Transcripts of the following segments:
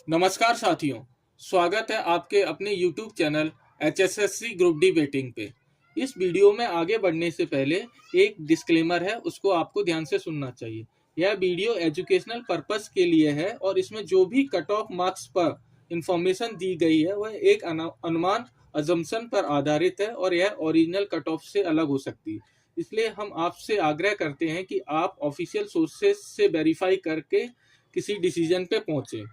नमस्कार साथियों, स्वागत है आपके अपने YouTube channel HSSC group D waiting पे। इस वीडियो में आगे बढ़ने से पहले एक डिस्क्लेमर है, उसको आपको ध्यान से सुनना चाहिए। यह वीडियो एजुकेशनल पर्पस के लिए है और इसमें जो भी कट ऑफ मार्क्स पर इंफॉर्मेशन दी गई है वह एक अनुमान अजम्पशन पर आधारित है और यह ओरिजिनल कट ऑफ से अलग हो सकती है। इसलिए हम आपसे आग्रह करते हैं कि आप ऑफिशियल सोर्सेज से वेरीफाई करके किसी डिसीजन पे पहुंचे।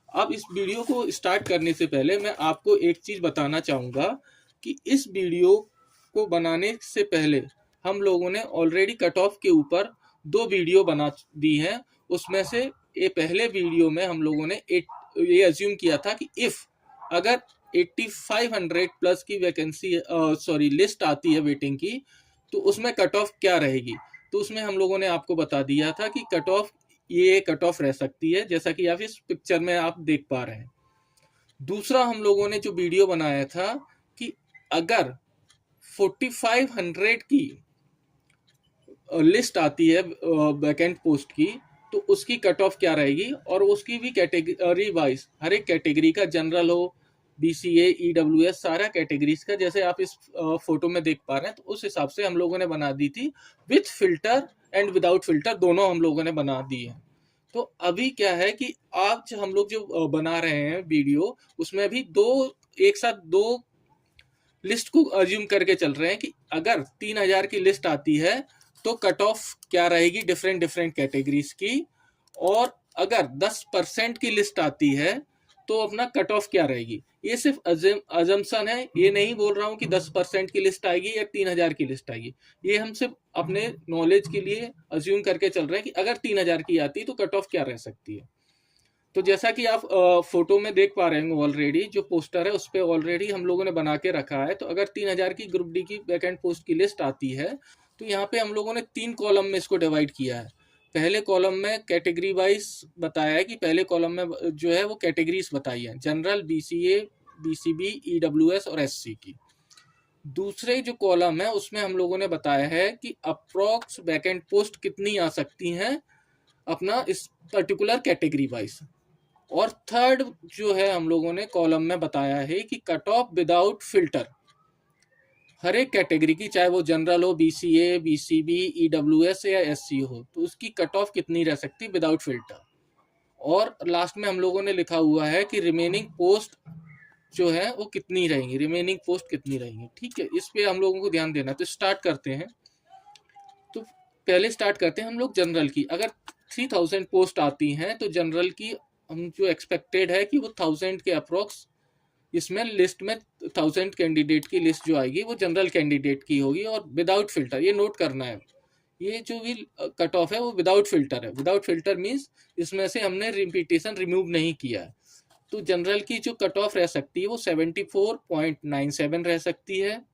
अब इस वीडियो को स्टार्ट करने से पहले मैं आपको एक चीज़ बताना चाहूँगा कि इस वीडियो को बनाने से पहले हम लोगों ने ऑलरेडी कट ऑफ के ऊपर 2 वीडियो बना दी हैं। उसमें से ये पहले वीडियो में हम लोगों ने ये अज्यूम किया था कि अगर 8500 प्लस की वैकेंसी लिस्ट आती है वेटिंग की, तो उसमें कट ऑफ क्या रहेगी। तो उसमें हम लोगों ने आपको बता दिया था कि ये कट ऑफ रह सकती है, जैसा कि आप इस पिक्चर में आप देख पा रहे हैं। दूसरा हम लोगों ने जो वीडियो बनाया था कि अगर 4500 की लिस्ट आती है वैकेंट पोस्ट की, तो उसकी कट ऑफ क्या रहेगी, और उसकी भी कैटेगरी वाइज हर एक कैटेगरी का, जनरल हो, BCA, EWS, सारा कैटेगरीज का, जैसे आप इस फोटो में देख पा रहे हैं, तो उस हिसाब से हम लोगों ने बना दी थी। With filter and without filter दोनों हम लोगों ने बना दी है। तो अभी क्या है कि आज हम लोग जो बना रहे हैं वीडियो, उसमें भी एक साथ दो लिस्ट को अज्यूम करके चल रहे हैं कि अगर 3000 की लिस्ट आती है तो कट ऑफ क्या रहेगी डिफरेंट कैटेगरीज की, और अगर 10% की लिस्ट आती है तो अपना कट ऑफ क्या रहेगी। ये सिर्फ अजम्पशन है, ये नहीं बोल रहा हूँ कि 10% की लिस्ट आएगी या 3000 की लिस्ट आएगी। ये हम सिर्फ अपने नॉलेज के लिए अज्यूम करके चल रहे हैं कि अगर 3000 की आती तो कट ऑफ क्या रह सकती है। तो जैसा कि आप फोटो में देख पा रहे हैं, ऑलरेडी जो पोस्टर है उस पर ऑलरेडी हम लोगों ने बना के रखा है। तो अगर 3000 की ग्रुप डी की वैकेंट पोस्ट की लिस्ट आती है, तो यहाँ पे हम लोगों ने 3 कॉलम में इसको डिवाइड किया है। पहले कॉलम में कैटेगरी वाइज बताया है कि पहले कॉलम में जो है वो कैटेगरीज बताई है, जनरल, BCA, BCB, EWS और SC की। दूसरे जो कॉलम है उसमें हम लोगों ने बताया है कि अप्रॉक्स वैकेंट पोस्ट कितनी आ सकती हैं अपना इस पर्टिकुलर कैटेगरी वाइज। और थर्ड जो है हम लोगों ने कॉलम में बताया है कि कट ऑफ विदाउट फिल्टर हर एक कैटेगरी की, चाहे वो जनरल हो, BCA, BCB, EWS या SC हो, तो उसकी कट ऑफ कितनी रह सकती है विदाउट फिल्टर। और लास्ट में हम लोगों ने लिखा हुआ है कि रिमेनिंग पोस्ट जो है वो कितनी रहेंगी, रिमेनिंग पोस्ट कितनी रहेंगी। ठीक है, इस पे हम लोगों को ध्यान देना। तो स्टार्ट करते हैं। तो पहले स्टार्ट करते हैं हम लोग जनरल की। अगर 3000 पोस्ट आती हैं तो जनरल की हम जो एक्सपेक्टेड है कि वो 1000 के अप्रोक्स, इसमें लिस्ट में 1000 कैंडिडेट की लिस्ट जो आएगी वो जनरल कैंडिडेट की होगी और विदाउट फिल्टर। ये नोट करना है, ये जो भी कट ऑफ है वो विदाउट फिल्टर है। विदाउट फिल्टर मीन्स इसमें से हमने रिपीटेशन रिमूव नहीं किया है। तो जनरल की जो कट ऑफ रह सकती है वो 74.97 रह सकती है।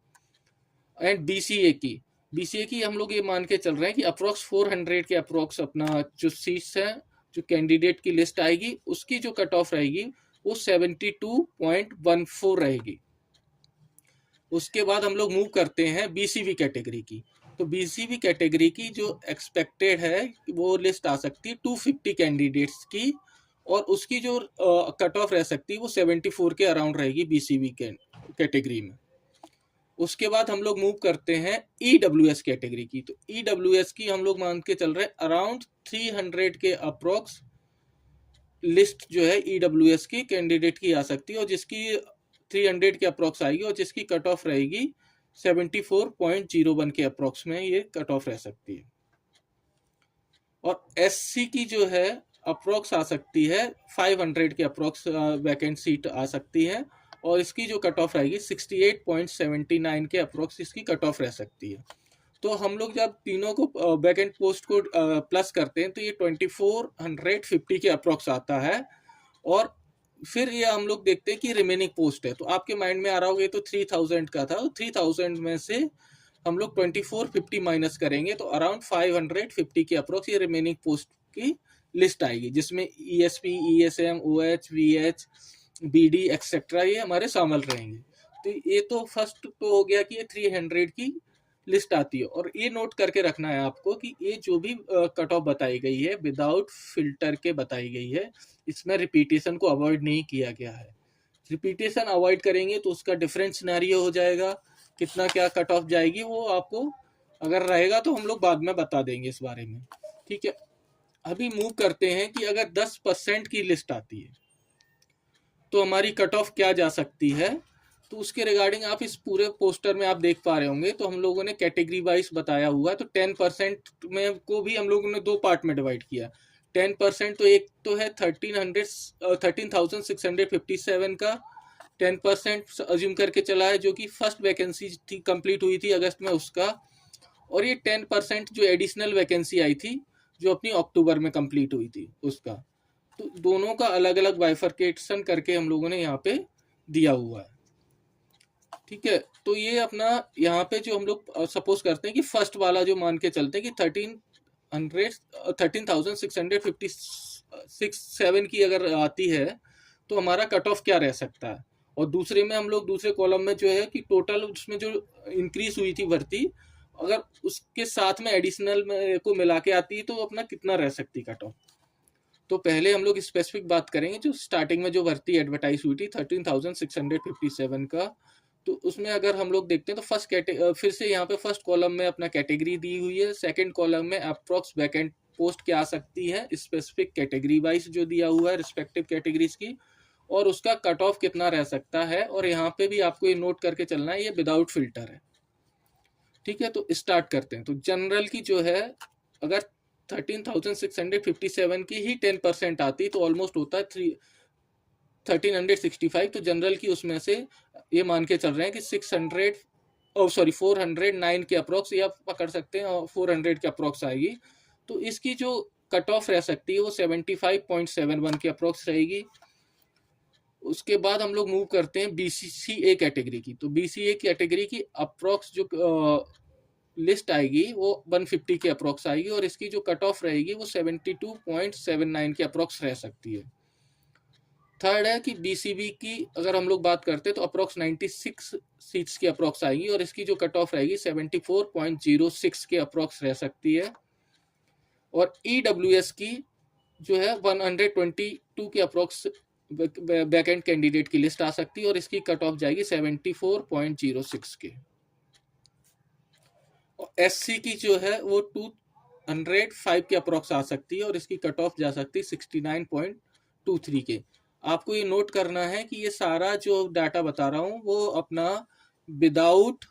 एंड BCA की हम लोग ये मान के चल रहे हैं कि अप्रोक्स 400 के अप्रोक्स अपना जो सीट्स है, जो कैंडिडेट की लिस्ट आएगी, उसकी जो कट ऑफ रहेगी वो 72.14 रहेगी। उसके बाद हम लोग मूव करते हैं BCB कैटेगरी की। तो BCB कैटेगरी की जो एक्सपेक्टेड है वो लिस्ट आ सकती है 250 कैंडिडेट्स की, और उसकी जो कट ऑफ रह सकती है वो 74 के अराउंड रहेगी BCB कैटेगरी में। उसके बाद हम लोग मूव करते हैं EWS कैटेगरी की। तो EWS की हम लोग मान के चल रहे हैं अराउंड 300 के अप्रोक्स लिस्ट जो है EWS की कैंडिडेट की आ सकती है, और जिसकी 300 के अप्रोक्स आएगी और जिसकी कट ऑफ रहेगी 74.01 के अप्रोक्स में ये कट ऑफ रह सकती है। और SC की जो है अप्रोक्स आ सकती है 500 के अप्रोक्स वैकेंट सीट आ सकती है, और इसकी जो कट ऑफ रहेगी 68.79 के अप्रोक्स इसकी कट ऑफ रह सकती है। तो हम लोग जब तीनों को वैकेंट पोस्ट को प्लस करते हैं तो ये 2450 के अप्रोक्स आता है। और फिर ये हम लोग देखते हैं कि रिमेनिंग पोस्ट है। तो आपके माइंड में आ रहा होगा ये तो 3000 का था, तो 3000 में से हम लोग 2450 माइनस करेंगे तो अराउंड 550 के अप्रोक्स ये रिमेनिंग पोस्ट की लिस्ट आएगी, जिसमें ESP, ESM, OH, VH, BD etcetera ये हमारे शामिल रहेंगे। तो ये तो फर्स्ट तो हो गया कि ये 300 की लिस्ट आती है। और ये नोट करके रखना है आपको कि ये जो भी कट ऑफ बताई गई है विदाउट फिल्टर के बताई गई है, इसमें रिपीटेशन को अवॉइड नहीं किया गया है। रिपीटेशन अवॉइड करेंगे तो उसका डिफरेंट सिनेरियो हो जाएगा, कितना क्या कट ऑफ जाएगी वो आपको अगर रहेगा तो हम लोग बाद में बता देंगे इस बारे में। ठीक है, अभी मूव करते हैं कि अगर 10% की लिस्ट आती है तो हमारी कट ऑफ क्या जा सकती है। तो उसके रिगार्डिंग आप इस पूरे पोस्टर में आप देख पा रहे होंगे, तो हम लोगों ने कैटेगरी वाइज बताया हुआ है। तो 10% में को भी हम लोगों ने दो पार्ट में डिवाइड किया। 10% तो एक तो है 13,657 का 10% अज्यूम करके चला है, जो कि फर्स्ट वैकेंसी थी कंप्लीट हुई थी अगस्त में उसका। और ये 10% जो एडिशनल वैकेंसी आई थी जो अपनी अक्टूबर में कंप्लीट हुई थी उसका। तो दोनों का अलग अलग बाइफर्केशन करके हम लोगों ने यहाँ पे दिया हुआ है। ठीक है, तो ये अपना यहाँ पे जो हम लोग सपोज करते हैं कि फर्स्ट वाला जो मान के चलते हैं कि 13,657 की अगर आती है तो हमारा कट ऑफ क्या रह सकता है। और दूसरे में हम लोग दूसरे कॉलम में जो है कि टोटल उसमें जो इंक्रीज हुई थी भर्ती, अगर उसके साथ में एडिशनल में को मिला के आती है तो अपना कितना रह सकती कट ऑफ। तो पहले हम लोग स्पेसिफिक बात करेंगे जो स्टार्टिंग में जो भर्ती एडवर्टाइज हुई थी 13,657 का। तो उसमें अगर हम लोग देखते हैं तो फर्स्ट फिर से यहाँ पे फर्स्ट कॉलम में अपना कैटेगरी दी हुई है, सेकंड कॉलम में अप्रॉक्स वैकेंट पोस्ट क्या आ सकती है स्पेसिफिक कैटेगरी वाइज जो दिया हुआ है रिस्पेक्टिव कैटेगरीज की, और उसका कट ऑफ कितना रह सकता है। और यहाँ पे भी आपको ये नोट करके चलना है, ये विदाउट फिल्टर है। ठीक है, तो स्टार्ट करते हैं। तो जनरल की जो है अगर 13,657 की ही 10% आती तो ऑलमोस्ट होता है 1365। तो जनरल की उसमें से ये मान के चल रहे हैं कि 409 के अप्रोक्स या पकड़ सकते हैं, और 400 के अप्रोक्स आएगी। तो इसकी जो कट ऑफ रह सकती है वो 75.71 के अप्रोक्स रहेगी। उसके बाद हम लोग मूव करते हैं BCA कैटेगरी की। तो BCA कैटेगरी की अप्रोक्स जो लिस्ट आएगी वो 150 के अप्रोक्स आएगी, और इसकी जो कट ऑफ रहेगी वो 72.79 के अप्रोक्स रह सकती है। थर्ड है कि BCB की अगर हम लोग बात करते हैं तो अप्रोक्स 96 सीट्स के अप्रोक्स आएगी, और इसकी जो कट ऑफ रहेगी 74.06 के अप्रोक्स रह सकती है। और EWS की जो है 122 के अप्रोक्स बैकएंड कैंडिडेट की लिस्ट आ सकती है, और इसकी कट ऑफ जाएगी 74.06 के। और SC की जो है वो 205 के अप्रोक्स आ सकती है, और इसकी कट ऑफ जा सकती है 69.23 के। आपको ये नोट करना है कि ये सारा जो डाटा बता रहा हूँ वो अपना विदाउट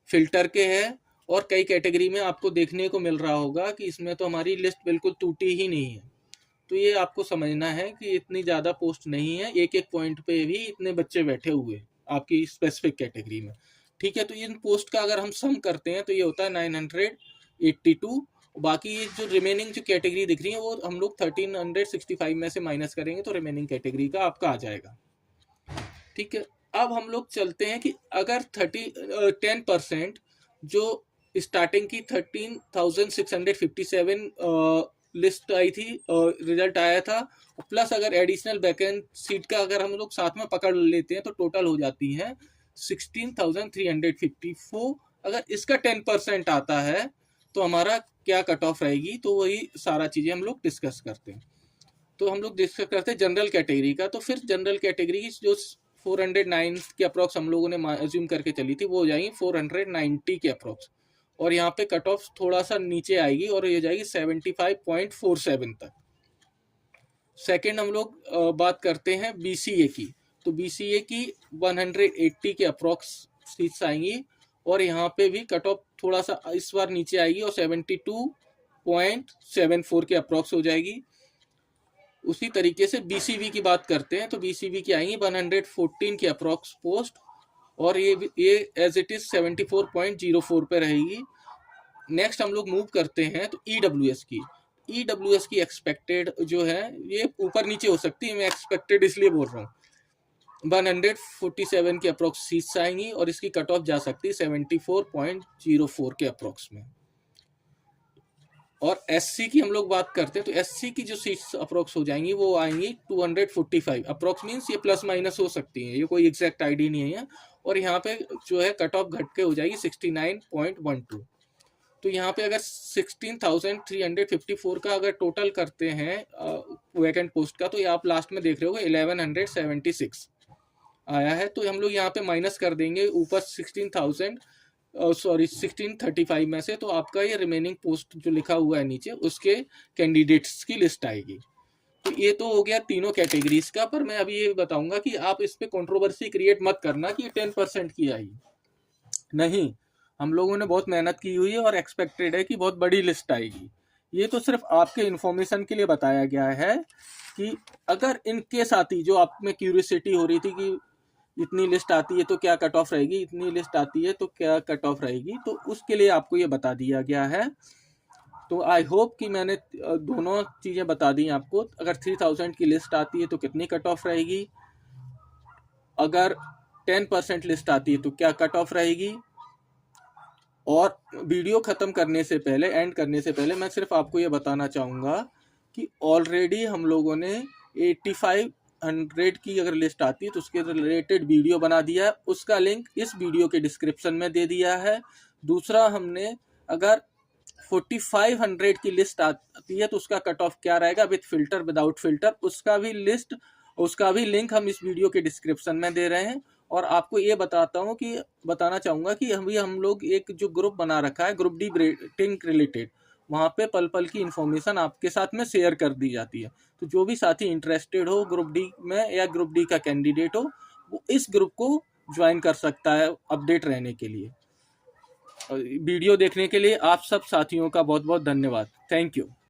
फिल्टर के है। और कई कैटेगरी में आपको देखने को मिल रहा होगा कि इसमें तो हमारी लिस्ट बिल्कुल टूटी ही नहीं है। तो ये आपको समझना है कि इतनी ज़्यादा पोस्ट नहीं है, एक एक पॉइंट पे भी इतने बच्चे बैठे हुए आपकी स्पेसिफिक कैटेगरी में। ठीक है, तो इन पोस्ट का अगर हम सम करते हैं तो ये होता है 982। बाकी जो रिमेनिंग जो कैटेगरी दिख रही है वो हम लोग 1365 में से माइनस करेंगे तो रिमेनिंग कैटेगरी का आपका आ जाएगा। ठीक है, अब हम लोग चलते हैं कि अगर 10% जो स्टार्टिंग की 13,657 लिस्ट आई थी, रिजल्ट आया था, प्लस अगर एडिशनल वैकेंट सीट का अगर हम लोग साथ में पकड़ लेते हैं तो टोटल हो जाती है 16,354। अगर इसका 10% आता है तो हमारा क्या कट ऑफ रहेगी, तो वही सारा चीज़ें हम लोग डिस्कस करते हैं। तो हम लोग डिस्कस करते हैं जनरल कैटेगरी का। तो फिर जनरल कैटेगरी की जो 409 के अप्रॉक्स हम लोगों ने अज्यूम करके चली थी वो हो जाएगी 490 के अप्रॉक्स, और यहाँ पे कट ऑफ थोड़ा सा नीचे आएगी और ये हो जाएगी 75.47 तक। सेकेंड हम लोग बात करते हैं BCA की। तो BCA की 180 के अप्रॉक्स सीट्स आएंगी, और यहाँ पे भी कट ऑफ थोड़ा सा इस बार नीचे आएगी और 72.74 के अप्रॉक्स हो जाएगी। उसी तरीके से BCB की बात करते हैं तो BCB की आएंगी 114 के अप्रॉक्स पोस्ट, और ये एज इट इज 74.04 पे रहेगी। नेक्स्ट हम लोग मूव करते हैं तो EWS की एक्सपेक्टेड जो है ये ऊपर नीचे हो सकती है, मैं एक्सपेक्टेड इसलिए बोल रहा हूँ। 147 के अप्रॉक्स सीट्स आएंगी, और इसकी कट ऑफ जा सकती है 74.04 के अप्रॉक्स में। और एससी की हम लोग बात करते हैं तो एससी की जो सीट्स अप्रोक्स हो जाएंगी वो आएंगी 245 अप्रोक्स, मीन्स ये प्लस माइनस हो सकती हैं, ये कोई एग्जैक्ट आईडी नहीं है। और यहाँ पे जो है कट ऑफ घट के हो जाएगी 69.12। तो यहाँ पे अगर 16,354 का अगर टोटल करते हैं वैकेंट पोस्ट का, तो ये आप लास्ट में देख रहे हो 1176 आया है। तो हम लोग यहाँ पे माइनस कर देंगे ऊपर 1635 में से, तो आपका ये रिमेनिंग पोस्ट जो लिखा हुआ है नीचे उसके कैंडिडेट्स की लिस्ट आएगी। तो ये तो हो गया तीनों कैटेगरीज का। पर मैं अभी ये बताऊंगा कि आप इस पे कंट्रोवर्सी क्रिएट मत करना कि 10% की आई, नहीं, हम लोगों ने बहुत मेहनत की हुई है और एक्सपेक्टेड है कि बहुत बड़ी लिस्ट आएगी। ये तो सिर्फ आपके इन्फॉर्मेशन के लिए बताया गया है कि अगर इनकेस आती, जो आप में क्यूरियोसिटी हो रही थी कि इतनी लिस्ट आती है तो क्या कट ऑफ रहेगी, इतनी लिस्ट आती है तो क्या कट ऑफ रहेगी, तो उसके लिए आपको ये बता दिया गया है। तो आई होप कि मैंने दोनों चीज़ें बता दी आपको। अगर 3000 की लिस्ट आती है तो कितनी कट ऑफ रहेगी, अगर 10% लिस्ट आती है तो क्या कट ऑफ रहेगी। और वीडियो ख़त्म करने से पहले, एंड करने से पहले, मैं सिर्फ आपको ये बताना चाहूँगा कि ऑलरेडी हम लोगों ने 8500 की अगर लिस्ट आती है तो उसके रिलेटेड वीडियो बना दिया है, उसका लिंक इस वीडियो के डिस्क्रिप्शन में दे दिया है। दूसरा, हमने अगर 4500 की लिस्ट आती है तो उसका कट ऑफ क्या रहेगा विद फिल्टर विदाउट फिल्टर, उसका भी लिस्ट, उसका भी लिंक हम इस वीडियो के डिस्क्रिप्शन में दे रहे हैं। और आपको ये बताना चाहूँगा कि हम लोग एक जो ग्रुप बना रखा है ग्रुप डी रेटिंग रिलेटेड, वहाँ पे पल पल की इन्फॉर्मेशन आपके साथ में शेयर कर दी जाती है। तो जो भी साथी इंटरेस्टेड हो ग्रुप डी में या ग्रुप डी का कैंडिडेट हो, वो इस ग्रुप को ज्वाइन कर सकता है अपडेट रहने के लिए। वीडियो देखने के लिए आप सब साथियों का बहुत बहुत धन्यवाद। Thank you.